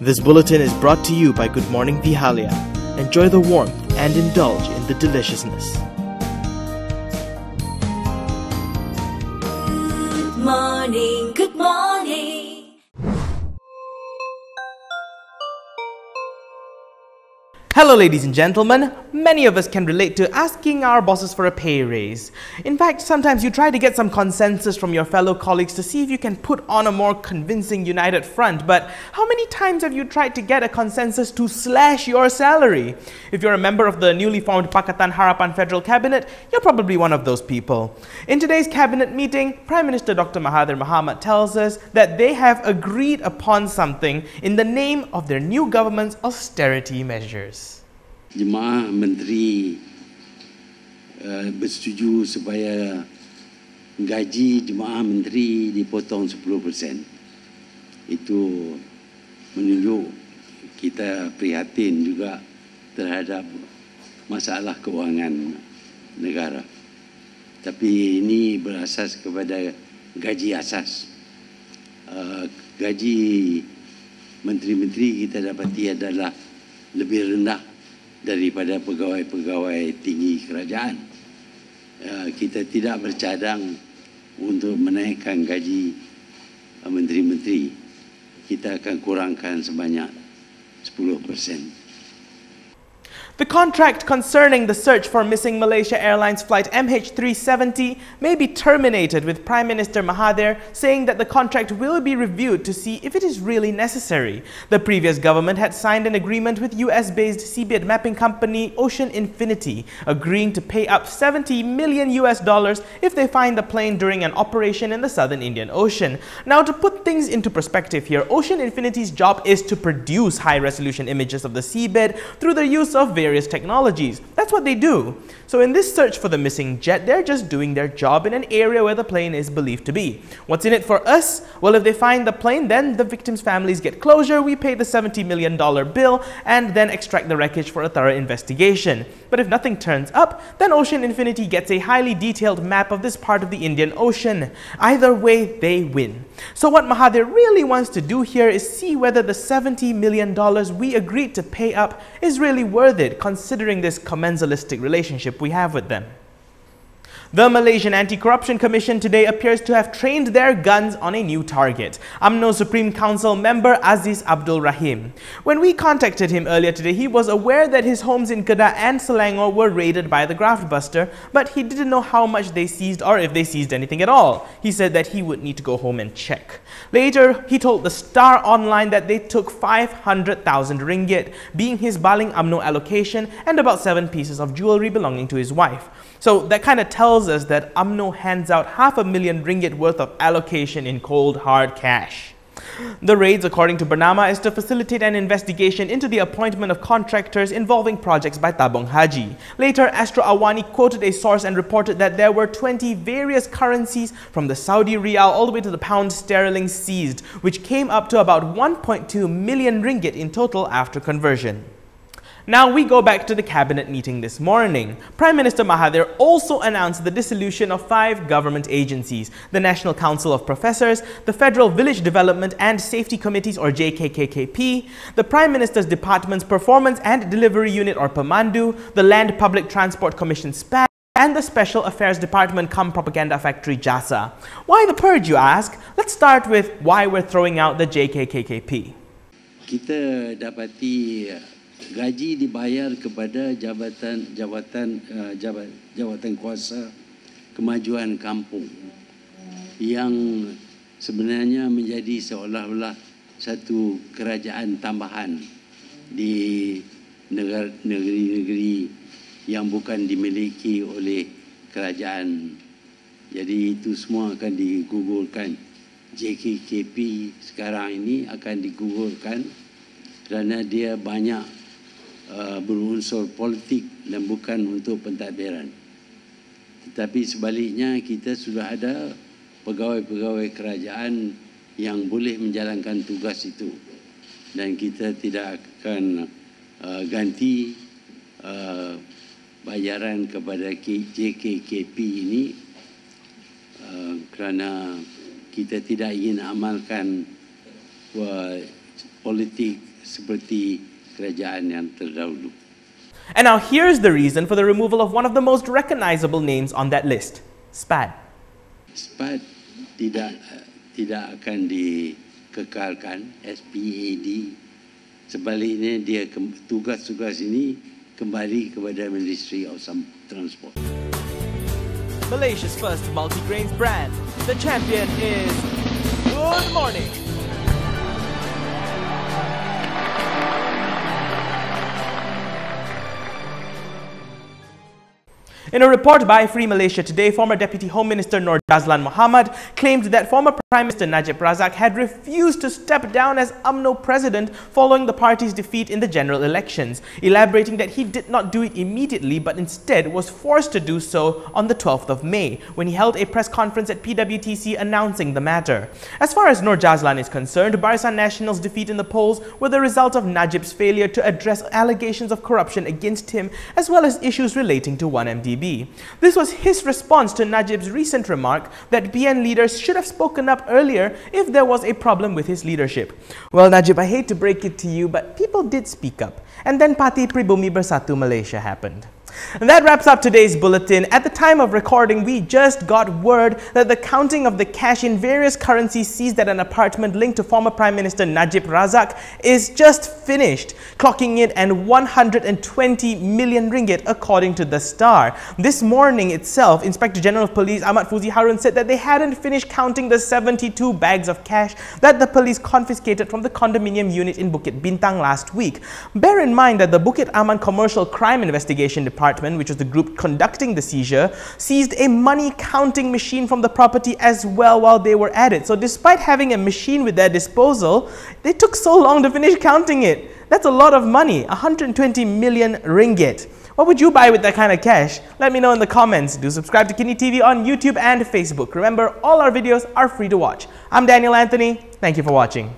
This bulletin is brought to you by Good Morning Vihalia. Enjoy the warmth and indulge in the deliciousness. Good morning, good morning. Hello ladies and gentlemen, many of us can relate to asking our bosses for a pay raise. In fact, sometimes you try to get some consensus from your fellow colleagues to see if you can put on a more convincing united front, but how many times have you tried to get a consensus to slash your salary? If you're a member of the newly formed Pakatan Harapan Federal Cabinet, you're probably one of those people. In today's cabinet meeting, Prime Minister Dr. Mahathir Mohamad tells us that they have agreed upon something in the name of their new government's austerity measures. Jemaah Menteri bersetuju supaya gaji jemaah menteri dipotong 10%. Itu menunjuk kita prihatin juga terhadap masalah keuangan negara. Tapi ini berasas kepada gaji asas. Gaji menteri-menteri kita dapati adalah lebih rendah daripada pegawai-pegawai tinggi kerajaan. Kita tidak bercadang untuk menaikkan gaji menteri-menteri. Kita akan kurangkan sebanyak 10%. The contract concerning the search for missing Malaysia Airlines flight MH370 may be terminated, with Prime Minister Mahathir saying that the contract will be reviewed to see if it is really necessary. The previous government had signed an agreement with US-based seabed mapping company Ocean Infinity, agreeing to pay up $70 million if they find the plane during an operation in the southern Indian Ocean. Now, to put things into perspective here, Ocean Infinity's job is to produce high-resolution images of the seabed through the use of various technologies. That's what they do. So in this search for the missing jet, they're just doing their job in an area where the plane is believed to be. What's in it for us? Well, if they find the plane, then the victims' families get closure, we pay the $70 million bill, and then extract the wreckage for a thorough investigation. But if nothing turns up, then Ocean Infinity gets a highly detailed map of this part of the Indian Ocean. Either way, they win. So what Mahathir really wants to do here is see whether the $70 million we agreed to pay up is really worth it, considering this commensalistic relationship we have with them. The Malaysian Anti-Corruption Commission today appears to have trained their guns on a new target, UMNO Supreme Council member Aziz Abdul Rahim. When we contacted him earlier today, he was aware that his homes in Kedah and Selangor were raided by the graft buster, but he didn't know how much they seized or if they seized anything at all. He said that he would need to go home and check. Later, he told the Star Online that they took 500,000 ringgit, being his Baling UMNO allocation, and about 7 pieces of jewelry belonging to his wife. So that kind of tells us that UMNO hands out $500,000 ringgit worth of allocation in cold hard cash. The raids, according to Bernama, is to facilitate an investigation into the appointment of contractors involving projects by Tabung Haji. Later, Astro Awani quoted a source and reported that there were 20 various currencies from the Saudi Riyal all the way to the pound sterling seized, which came up to about 1.2 million ringgit in total after conversion. Now we go back to the cabinet meeting this morning. Prime Minister Mahathir also announced the dissolution of 5 government agencies: the National Council of Professors, the Federal Village Development and Safety Committees or JKKKP, the Prime Minister's Department's Performance and Delivery Unit or PEMANDU, the Land Public Transport Commission SPAC, and the Special Affairs Department cum Propaganda Factory JASA. Why the purge, you ask? Let's start with why we're throwing out the JKKKP. Kita dapati gaji dibayar kepada jabatan kuasa kemajuan kampung yang sebenarnya menjadi seolah-olah satu kerajaan tambahan di negeri-negeri yang bukan dimiliki oleh kerajaan. Jadi itu semua akan digugurkan. JKKP sekarang ini akan digugurkan kerana dia banyak berunsur politik dan bukan untuk pentadbiran. Tetapi sebaliknya, kita sudah ada pegawai-pegawai kerajaan yang boleh menjalankan tugas itu, dan kita tidak akan ganti bayaran kepada JKKP ini kerana kita tidak ingin amalkan politik seperti kerajaan yang terdahulu. And now here's the reason for the removal of one of the most recognizable names on that list, SPAD. SPAD tidak akan dikekalkan, SPAD. Sebaliknya dia tugas-tugas ini kembali kepada Ministry of Transport. Malaysia's first multi-grains brand. The champion is Good Morning. In a report by Free Malaysia Today, former Deputy Home Minister Nur Jazlan Mohamad claimed that former Prime Minister Najib Razak had refused to step down as UMNO president following the party's defeat in the general elections, elaborating that he did not do it immediately but instead was forced to do so on the 12th of May when he held a press conference at PWTC announcing the matter. As far as Nur Jazlan is concerned, Barisan Nasional's defeat in the polls were the result of Najib's failure to address allegations of corruption against him as well as issues relating to 1MDB. This was his response to Najib's recent remark that BN leaders should have spoken up earlier if there was a problem with his leadership. Well, Najib, I hate to break it to you, but people did speak up. And then Parti Pribumi Bersatu Malaysia happened. And that wraps up today's bulletin. At the time of recording, we just got word that the counting of the cash in various currencies seized at an apartment linked to former Prime Minister Najib Razak is just finished, clocking in at 120 million ringgit according to The Star. This morning itself, Inspector General of Police Ahmad Fuzi Harun said that they hadn't finished counting the 72 bags of cash that the police confiscated from the condominium unit in Bukit Bintang last week. Bear in mind that the Bukit Aman Commercial Crime Investigation Department, which was the group conducting the seizure, seized a money counting machine from the property as well while they were at it. So despite having a machine with their disposal, they took so long to finish counting it. That's a lot of money, 120 million ringgit. What would you buy with that kind of cash? Let me know in the comments. Do subscribe to KiniTV on YouTube and Facebook. Remember, all our videos are free to watch. I'm Daniel Anthony. Thank you for watching.